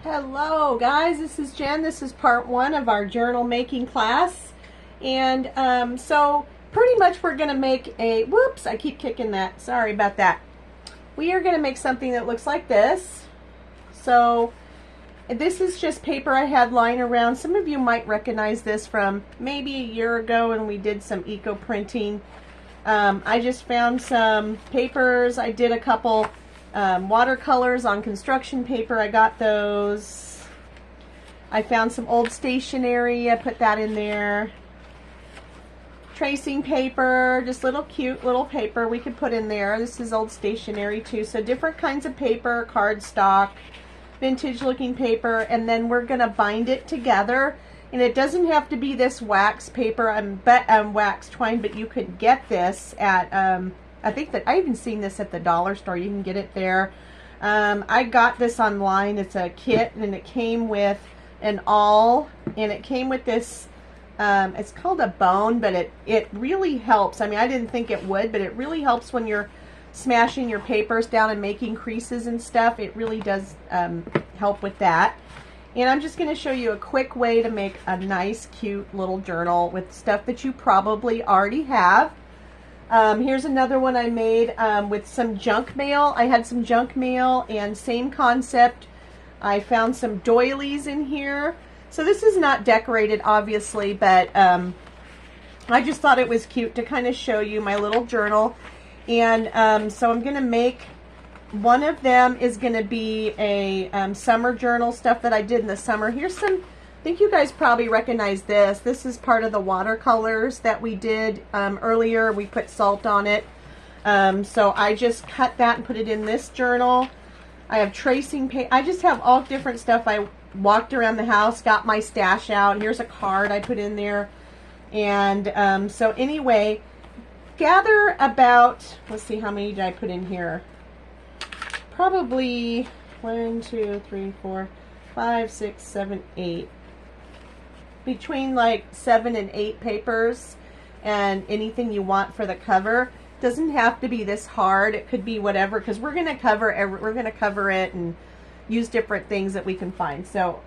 Hello guys, this is Jen. This is part one of our journal making class. And so pretty much we're going to make a, whoops, I keep kicking that. Sorry about that. We are going to make something that looks like this. So this is just paper I had lying around. Some of you might recognize this from maybe a year ago when we did some eco printing. I just found some papers. I did a couple watercolors on construction paper. I got those. I found some old stationery. I put that in there. Tracing paper, just little cute little paper we could put in there. This is old stationery too. So different kinds of paper, cardstock, vintage looking paper, and then we're going to bind it together. And it doesn't have to be this wax paper, wax twine, but you could get this at, I think that I even seen this at the dollar store. You can get it there. I got this online. It's a kit, and it came with an awl, and it came with this, it's called a bone, but it really helps. I mean, I didn't think it would, but it really helps when you're smashing your papers down and making creases and stuff. It really does help with that. And I'm just going to show you a quick way to make a nice, cute little journal with stuff that you probably already have. Here's another one I made with some junk mail. I had some junk mail, and same concept. I found some doilies in here. So this is not decorated, obviously, but I just thought it was cute to kind of show you my little journal. And so I'm going to make, one of them is going to be a summer journal, stuff that I did in the summer. Here's some, I think you guys probably recognize this. This is part of the watercolors that we did earlier. We put salt on it. So I just cut that and put it in this journal. I have tracing paper. I just have all different stuff. I walked around the house, got my stash out. Here's a card I put in there. And so anyway, gather about, let's see, how many did I put in here? Probably 1, 2, 3, 4, 5, 6, 7, 8. Between like 7 and 8 papers, and anything you want for the cover. Doesn't have to be this hard. It could be whatever, because we're going to cover it and use different things that we can find. So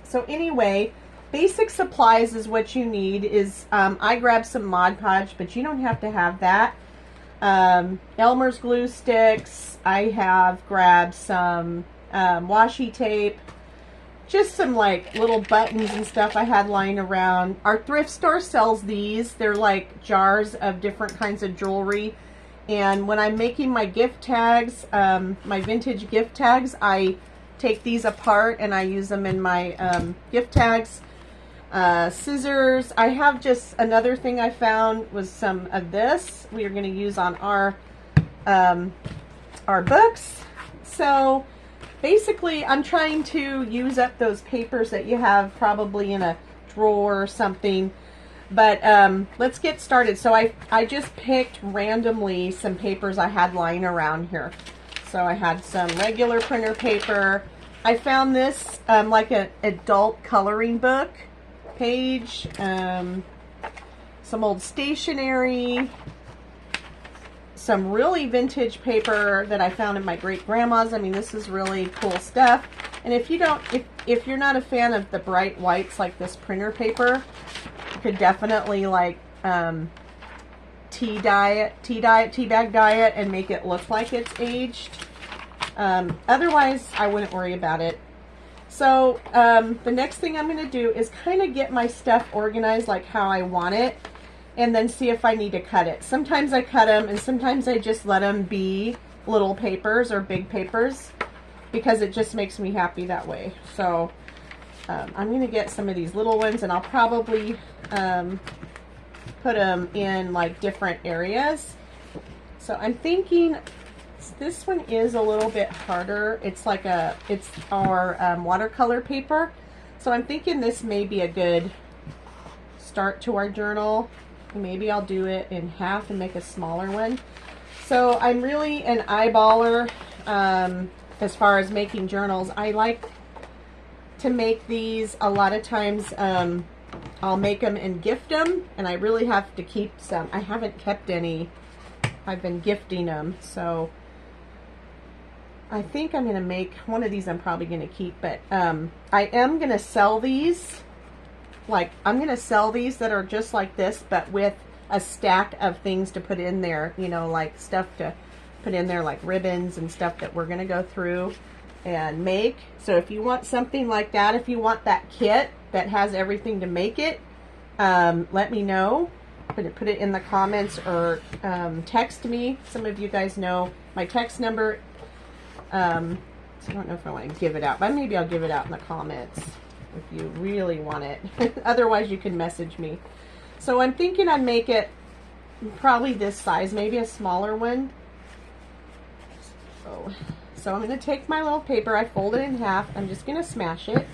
so anyway, basic supplies is what you need. Is I grabbed some Mod Podge, but you don't have to have that. Elmer's glue sticks. I have grabbed some washi tape, just some like little buttons and stuff I had lying around. Our thrift store sells these. They're like jars of different kinds of jewelry. And when I'm making my gift tags, my vintage gift tags, I take these apart and I use them in my gift tags. Scissors. I have just another thing I found was some of this we are going to use on our books. So basically I'm trying to use up those papers that you have probably in a drawer or something. But let's get started. So I just picked randomly some papers I had lying around here. So I had some regular printer paper. I found this like an adult coloring book page, some old stationery, some really vintage paper that I found in my great grandma's. I mean, this is really cool stuff. And if you're not a fan of the bright whites like this printer paper, you could definitely like tea bag dye it and make it look like it's aged. Otherwise I wouldn't worry about it. So the next thing I'm going to do is kind of get my stuff organized like how I want it, and then see if I need to cut it. Sometimes I cut them, and sometimes I just let them be little papers or big papers, because it just makes me happy that way. So I'm going to get some of these little ones, and I'll probably put them in like different areas. So I'm thinking this one is a little bit harder. It's like it's our watercolor paper. So I'm thinking this may be a good start to our journal. Maybe I'll do it in half and make a smaller one. So I'm really an eyeballer as far as making journals. I like to make these a lot of times. I'll make them and gift them, and I really have to keep some. I haven't kept any. I've been gifting them. So I think I'm going to make one of these. I'm probably going to keep, but I am going to sell these. Like, I'm going to sell these that are just like this, but with a stack of things to put in there, you know, like stuff to put in there, like ribbons and stuff that we're going to go through and make. So if you want something like that, if you want that kit that has everything to make it, let me know. Put it in the comments, or text me. Some of you guys know my text number. So I don't know if I want to give it out, but maybe I'll give it out in the comments if you really want it. Otherwise, you can message me. So I'm thinking I'd make it probably this size, maybe a smaller one. So I'm going to take my little paper, I fold it in half, I'm just going to smash it,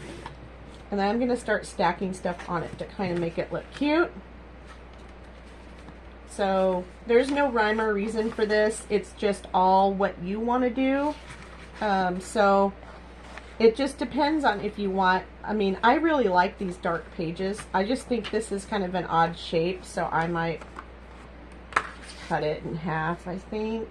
and then I'm going to start stacking stuff on it to kind of make it look cute. So there's no rhyme or reason for this, it's just all what you want to do. So it just depends on if you want. I mean, I really like these dark pages. I just think this is kind of an odd shape, so I might cut it in half, I think.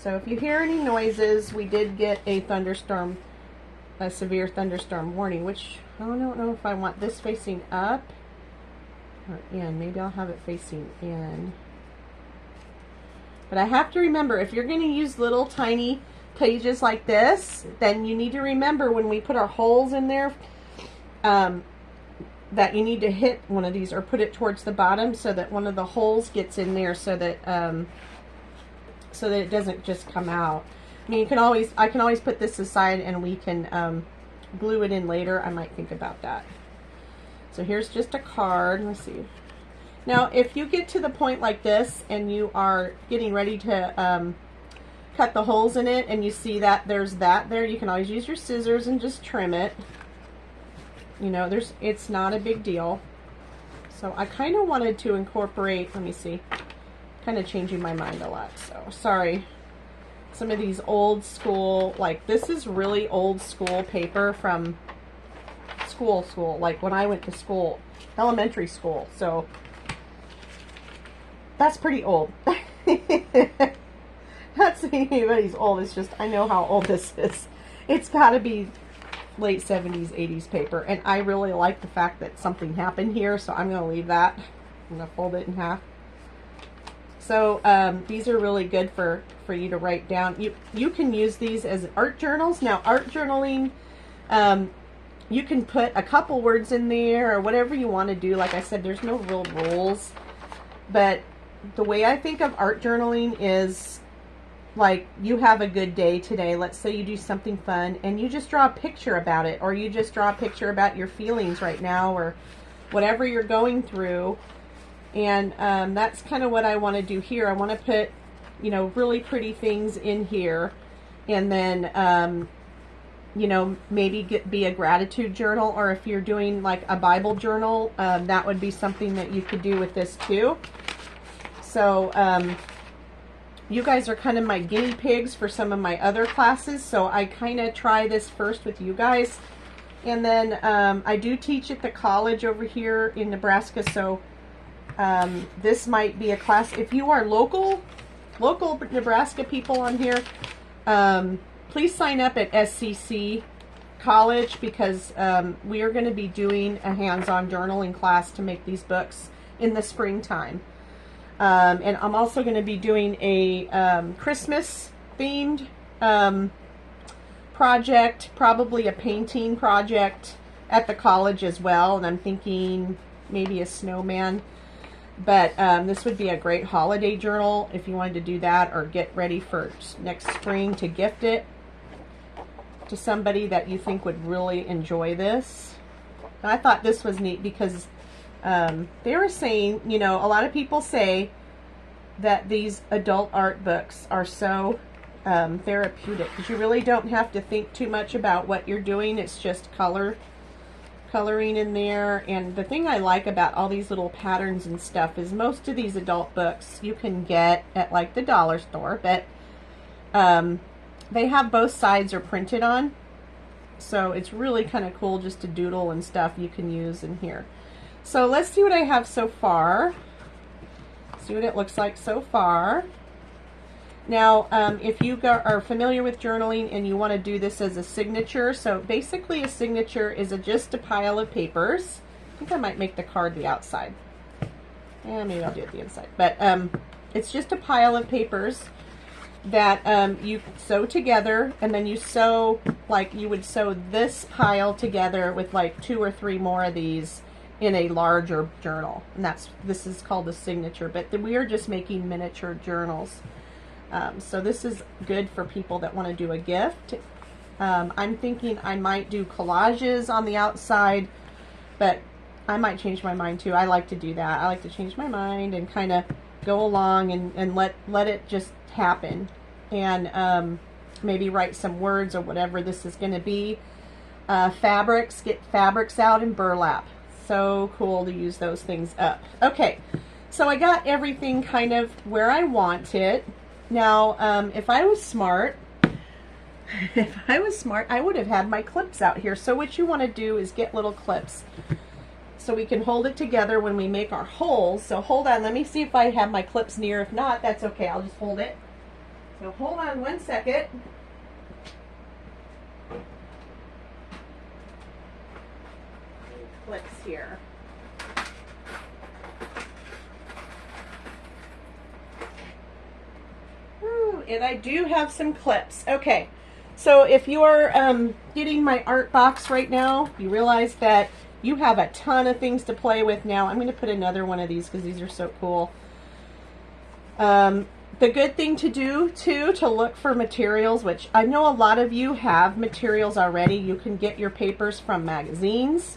So if you hear any noises, we did get a thunderstorm, a severe thunderstorm warning, which I don't know if I want this facing up or in. Maybe I'll have it facing in. But I have to remember, if you're going to use little tiny pages like this, then you need to remember when we put our holes in there, that you need to hit one of these or put it towards the bottom so that one of the holes gets in there, so that it doesn't just come out. I mean, I can always put this aside and we can glue it in later. I might think about that. So here's just a card. Let's see. Now, if you get to the point like this and you are getting ready to cut the holes in it and you see that there's that there, you can always use your scissors and just trim it. You know, it's not a big deal. So I kind of wanted to incorporate, let me see, kind of changing my mind a lot. So sorry. Some of these old school, like this is really old school paper from school, like when I went to school, elementary school. So that's pretty old. Not saying anybody's old, it's just I know how old this is. It's got to be late 70s, 80s paper, and I really like the fact that something happened here, so I'm going to leave that. I'm going to fold it in half. So these are really good for you to write down. You can use these as art journals. Now, art journaling, you can put a couple words in there or whatever you want to do. Like I said, there's no real rules, but the way I think of art journaling is like you have a good day today. Let's say you do something fun and you just draw a picture about it, or you just draw a picture about your feelings right now or whatever you're going through. And that's kind of what I want to do here. I want to put, you know, really pretty things in here, and then you know, maybe be a gratitude journal, or if you're doing like a Bible journal, that would be something that you could do with this too. So you guys are kind of my guinea pigs for some of my other classes, so I kind of try this first with you guys. And then I do teach at the college over here in Nebraska, so this might be a class. If you are local Nebraska people on here, please sign up at SCC College, because we are going to be doing a hands-on journaling class to make these books in the springtime. And I'm also going to be doing a Christmas themed project, probably a painting project at the college as well. And I'm thinking maybe a snowman. But this would be a great holiday journal if you wanted to do that, or get ready for next spring to gift it to somebody that you think would really enjoy this. And I thought this was neat because they were saying, you know, a lot of people say that these adult art books are so therapeutic, because you really don't have to think too much about what you're doing. It's just coloring in there. And the thing I like about all these little patterns and stuff is most of these adult books you can get at like the dollar store, but they have both sides are printed on, so it's really kind of cool just to doodle and stuff you can use in here. So let's see what I have so far. See what it looks like so far. Now, if you are familiar with journaling and you want to do this as a signature, so basically a signature is just a pile of papers. I think I might make the card the outside. Yeah, maybe I'll do it the inside. But it's just a pile of papers that you sew together, and then you sew, like you would sew this pile together with like 2 or 3 more of these in a larger journal. And this is called a signature, but we are just making miniature journals. So this is good for people that want to do a gift. I'm thinking I might do collages on the outside, but I might change my mind too. I like to do that. I like to change my mind and kind of go along and let it just happen, and maybe write some words or whatever this is going to be. Fabrics, get fabrics out in burlap. So cool to use those things up. Okay, so I got everything kind of where I want it. Now, if I was smart, I would have had my clips out here. So what you want to do is get little clips so we can hold it together when we make our holes. So hold on, let me see if I have my clips near. If not, that's okay, I'll just hold it. So hold on 1 second. Clips here. Ooh, and I do have some clips. Okay, so if you are getting my art box right now, you realize that you have a ton of things to play with now. I'm going to put another one of these because these are so cool. The good thing to do too, to look for materials, which I know a lot of you have materials already. You can get your papers from magazines.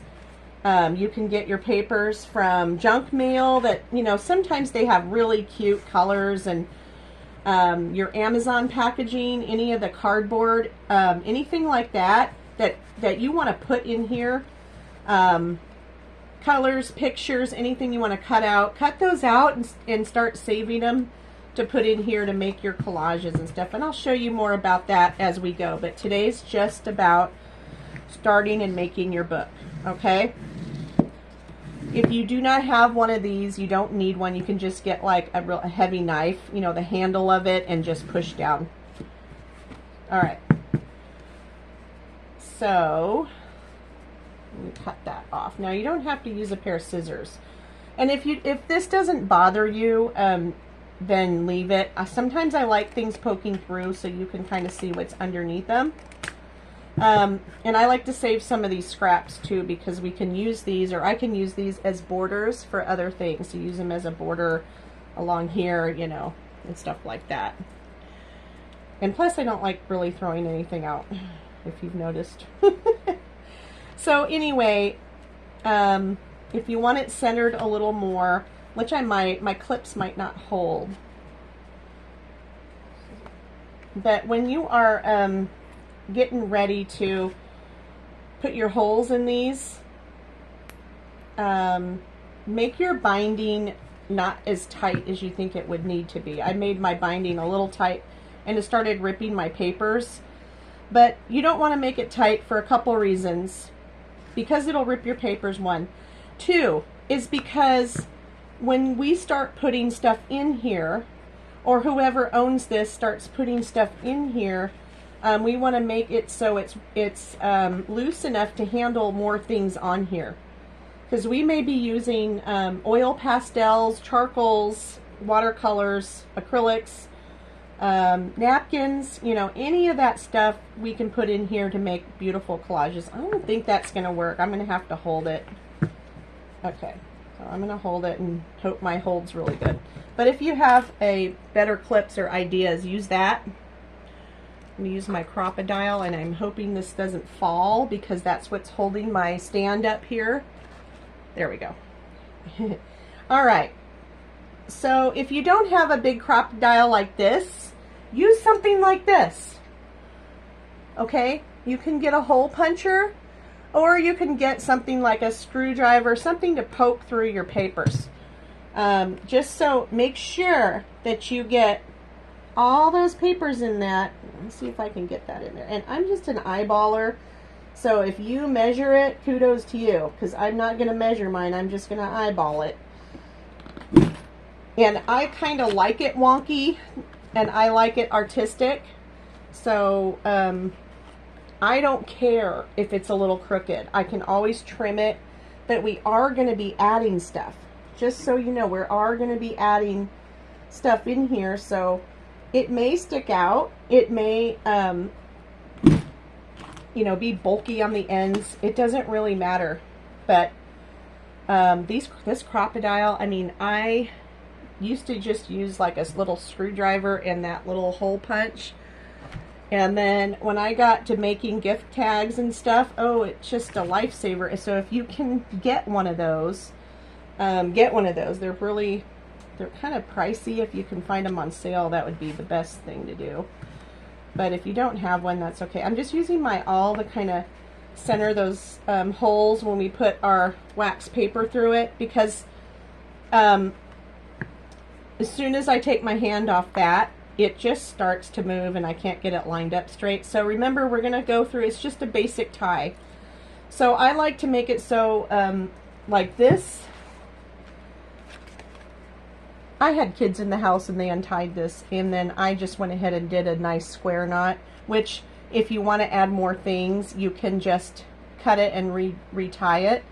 You can get your papers from junk mail that, you know, sometimes they have really cute colors, and your Amazon packaging, any of the cardboard, anything like that you want to put in here. Colors, pictures, anything you want to cut those out and start saving them to put in here to make your collages and stuff. And I'll show you more about that as we go. But today's just about starting and making your book, okay? If you do not have one of these, you don't need one. You can just get like a heavy knife, you know, the handle of it, and just push down. All right. So let me cut that off. Now you don't have to use a pair of scissors. And if this doesn't bother you, then leave it. Sometimes I like things poking through so you can kind of see what's underneath them. And I like to save some of these scraps too, because we can use these, or I can use these as borders for other things. To use them as a border along here, you know, and stuff like that. And plus I don't like really throwing anything out, if you've noticed. So anyway, if you want it centered a little more, which I might, my clips might not hold. But when you are getting ready to put your holes in these, make your binding not as tight as you think it would need to be. I made my binding a little tight and it started ripping my papers. But you don't want to make it tight for a couple reasons. Because it'll rip your papers, 1. 2 is because when we start putting stuff in here, or whoever owns this starts putting stuff in here, we want to make it so it's loose enough to handle more things on here. Because we may be using oil pastels, charcoals, watercolors, acrylics, napkins, you know, any of that stuff we can put in here to make beautiful collages. I don't think that's going to work. I'm going to have to hold it. Okay, so I'm going to hold it and hope my hold's really good. But if you have a better clips or ideas, use that. I'm going to use my Crop-A-Dile, and I'm hoping this doesn't fall because that's what's holding my stand up here. There we go. All right. So if you don't have a big Crop-A-Dile like this, use something like this. Okay? You can get a hole puncher, or you can get something like a screwdriver, something to poke through your papers. Just so, make sure that you get all those papers in that. Let's see if I can get that in there. And I'm just an eyeballer, so if you measure it, kudos to you, because I'm not going to measure mine. I'm just going to eyeball it. And I kind of like it wonky. and I like it artistic. So I don't care if it's a little crooked. I can always trim it. But we are going to be adding stuff. Just so you know, we are going to be adding stuff in here. So it may stick out. It may, you know, be bulky on the ends. It doesn't really matter. But this crocodile, I mean, I used to just use like a little screwdriver and that little hole punch. And then when I got to making gift tags and stuff, oh, it's just a lifesaver. So if you can get one of those, get one of those. They're kind of pricey. If you can find them on sale, that would be the best thing to do. But if you don't have one, that's okay. I'm just using my awl to kind of center those holes when we put our wax paper through it, because as soon as I take my hand off that, it just starts to move and I can't get it lined up straight. So remember, we're going to go through, it's just a basic tie. So I like to make it so like this. I had kids in the house and they untied this, and then I just went ahead and did a nice square knot, which if you want to add more things, you can just cut it and retie it.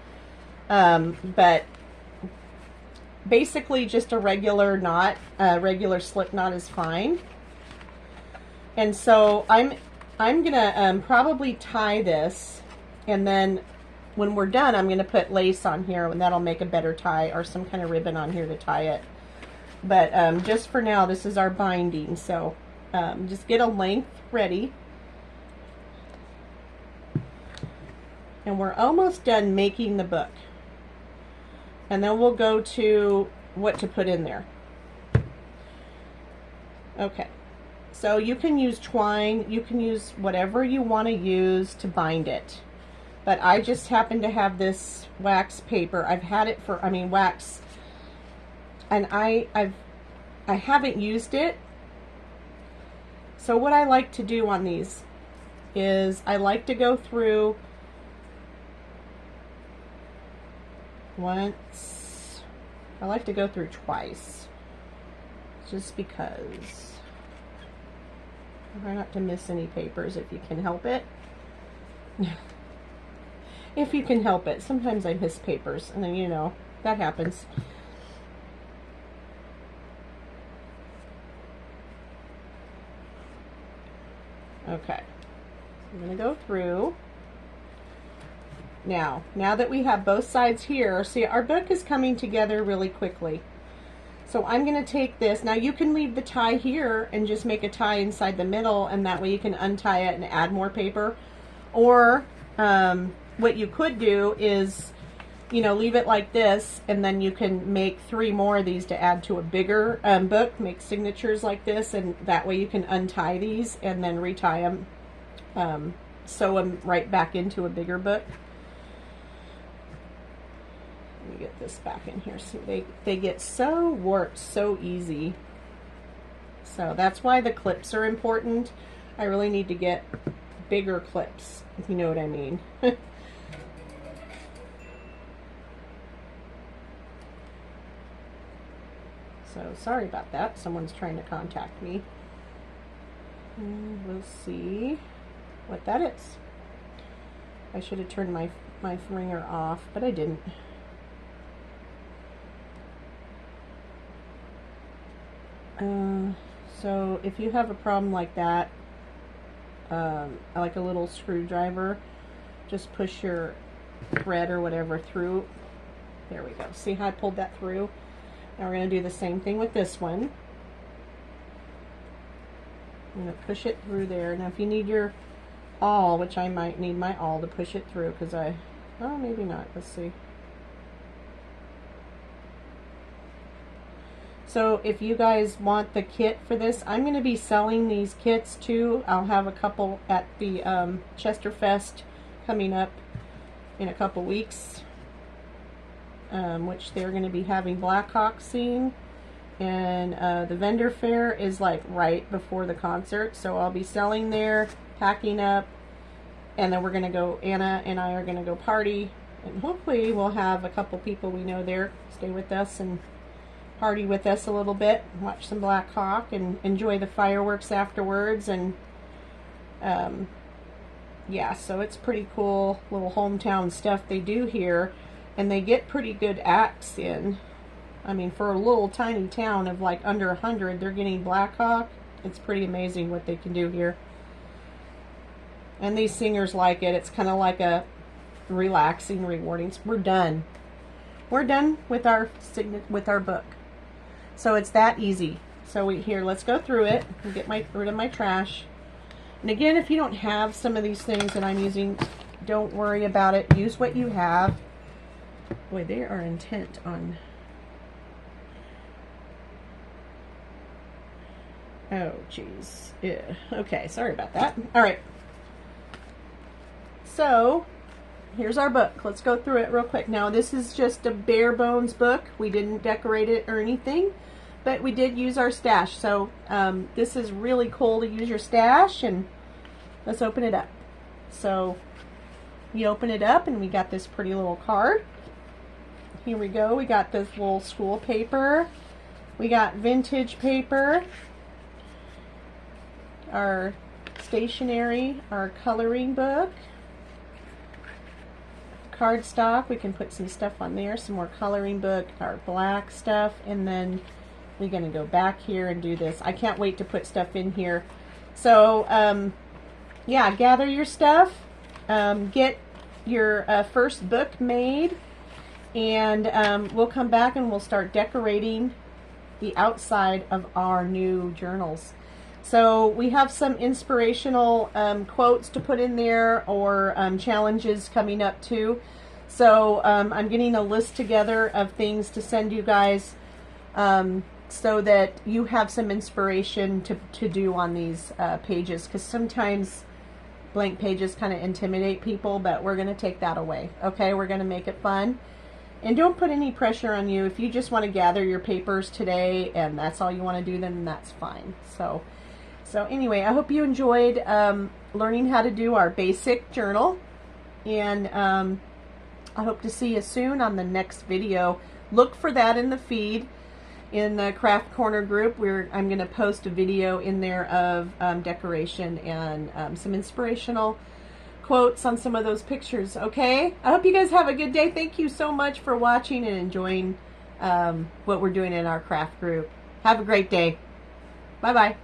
But basically just a regular knot, a regular slip knot is fine. And so I'm gonna probably tie this, and then when we're done, I'm gonna put lace on here, and that'll make a better tie, or some kind of ribbon on here to tie it. But just for now, this is our binding. So just get a length ready. And we're almost done making the book. And then we'll go to what to put in there. Okay, so you can use twine, you can use whatever you want to use to bind it. But I just happen to have this wax paper. I've had it for, wax, and I haven't used it. So what I like to do on these is I like to go through once. I like to go through twice, just because. Try not to miss any papers if you can help it. If you can help it. Sometimes I miss papers, and then, you know, that happens. Okay, I'm going to go through. Now that we have both sides here, see, our book is coming together really quickly. So I'm going to take this. Now you can leave the tie here and just make a tie inside the middle, and that way you can untie it and add more paper. Or what you could do is, you know, leave it like this, and then you can make 3 more of these to add to a bigger book, make signatures like this, and that way you can untie these and then retie them, sew them right back into a bigger book. Let me get this back in here. So they get so warped so easy. So that's why the clips are important. I really need to get bigger clips, if you know what I mean. So sorry about that. Someone's trying to contact me. And we'll see what that is. I should have turned my ringer off, but I didn't. So if you have a problem like that, like a little screwdriver, just push your thread or whatever through. There we go. See how I pulled that through? Now we're going to do the same thing with this one. I'm going to push it through there. Now if you need your awl, which I might need my awl to push it through, because oh, maybe not. Let's see. So if you guys want the kit for this, I'm going to be selling these kits too. I'll have a couple at the Chester Fest coming up in a couple weeks, which they're going to be having Blackhawk scene, and the vendor fair is like right before the concert, so I'll be selling there, packing up, and then we're going to go, Anna and I are going to go party, and hopefully we'll have a couple people we know there stay with us and party with us a little bit, watch some Black Hawk, and enjoy the fireworks afterwards. And yeah, so it's pretty cool little hometown stuff they do here, and they get pretty good acts in. I mean, for a little tiny town of like under 100, they're getting Black Hawk. It's pretty amazing what they can do here. And these singers like it. It's kind of like a relaxing, rewarding. We're done. We're done with our book. So it's that easy. So here, let's go through it and get rid of my trash. And again, if you don't have some of these things that I'm using, don't worry about it. Use what you have. Boy, they are intent on... Oh, geez. Yeah. Okay, sorry about that. All right. So, here's our book. Let's go through it real quick. Now, this is just a bare bones book. We didn't decorate it or anything, but we did use our stash. So, this is really cool to use your stash, and let's open it up. So, you open it up, and we got this pretty little card. Here we go. We got this little school paper. We got vintage paper. Our stationery, our coloring book, cardstock. We can put some stuff on there, some more coloring book, our black stuff, and then we're going to go back here and do this. I can't wait to put stuff in here. So, yeah, gather your stuff, get your first book made, and we'll come back and we'll start decorating the outside of our new journals. So we have some inspirational quotes to put in there, or challenges coming up too. So I'm getting a list together of things to send you guys, so that you have some inspiration to do on these pages, because sometimes blank pages kind of intimidate people, but we're going to take that away. Okay, we're going to make it fun. And don't put any pressure on you. If you just want to gather your papers today and that's all you want to do, then that's fine. So anyway, I hope you enjoyed learning how to do our basic journal, and I hope to see you soon on the next video. Look for that in the feed, in the Craft Corner group, where I'm going to post a video in there of decoration and some inspirational quotes on some of those pictures. Okay, I hope you guys have a good day. Thank you so much for watching and enjoying what we're doing in our craft group. Have a great day. Bye-bye.